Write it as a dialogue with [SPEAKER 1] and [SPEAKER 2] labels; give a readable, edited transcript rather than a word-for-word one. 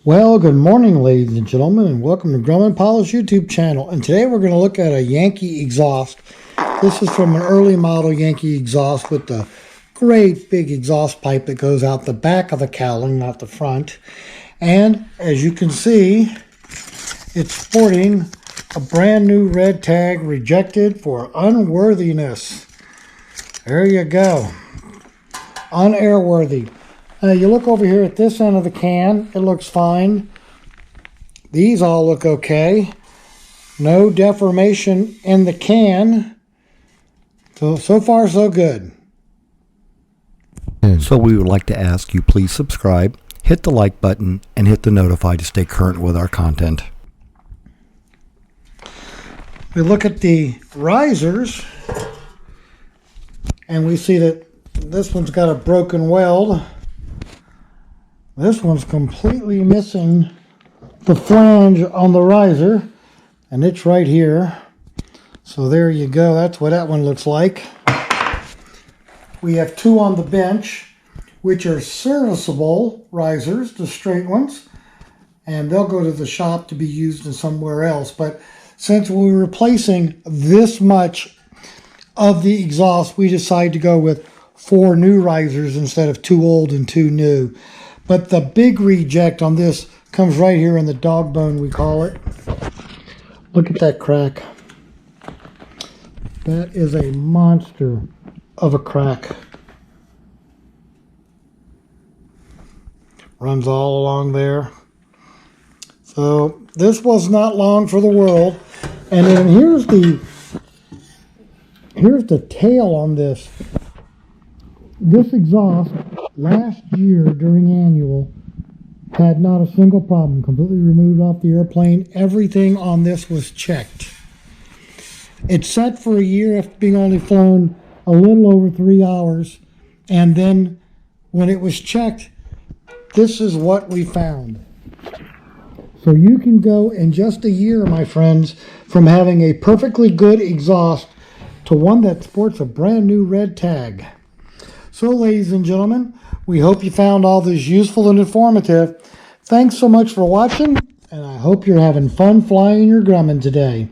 [SPEAKER 1] Well, good morning, ladies and gentlemen, and welcome to Grumman Polish YouTube channel. And today we're going to look at a Yankee exhaust. This is from an early model Yankee exhaust with the great big exhaust pipe that goes out the back of the cowling, not the front. And as you can see, it's sporting a brand new red tag, rejected for unworthiness. There you go. Unairworthy. You look over here at this end of the can, it looks fine. These all look okay. No deformation in the can. So far, so good.
[SPEAKER 2] So we would like to ask you please subscribe, hit the like button, and hit the notify to stay current with our content.
[SPEAKER 1] We look at the risers, and we see that this one's got a broken weld. This one's completely missing the flange on the riser, and it's right here. So there you go. That's what that one looks like. We have two on the bench, which are serviceable risers, the straight ones, and they'll go to the shop to be used in somewhere else. But since we're replacing this much of the exhaust, we decided to go with 4 new risers instead of 2 old and 2 new. But the big reject on this comes right here in the dog bone, we call it. Look at that crack. That is a monster of a crack. Runs all along there. So this was not long for the world. And then here's the tail on this. This exhaust last year during annual had not a single problem. Completely removed off the airplane. Everything on this was checked. It's set for a year after being only flown a little over 3 hours. And then when it was checked, this is what we found. So you can go in just a year, my friends, from having a perfectly good exhaust to one that sports a brand new red tag. So, ladies and gentlemen, we hope you found all this useful and informative. Thanks so much for watching, and I hope you're having fun flying your Grumman today.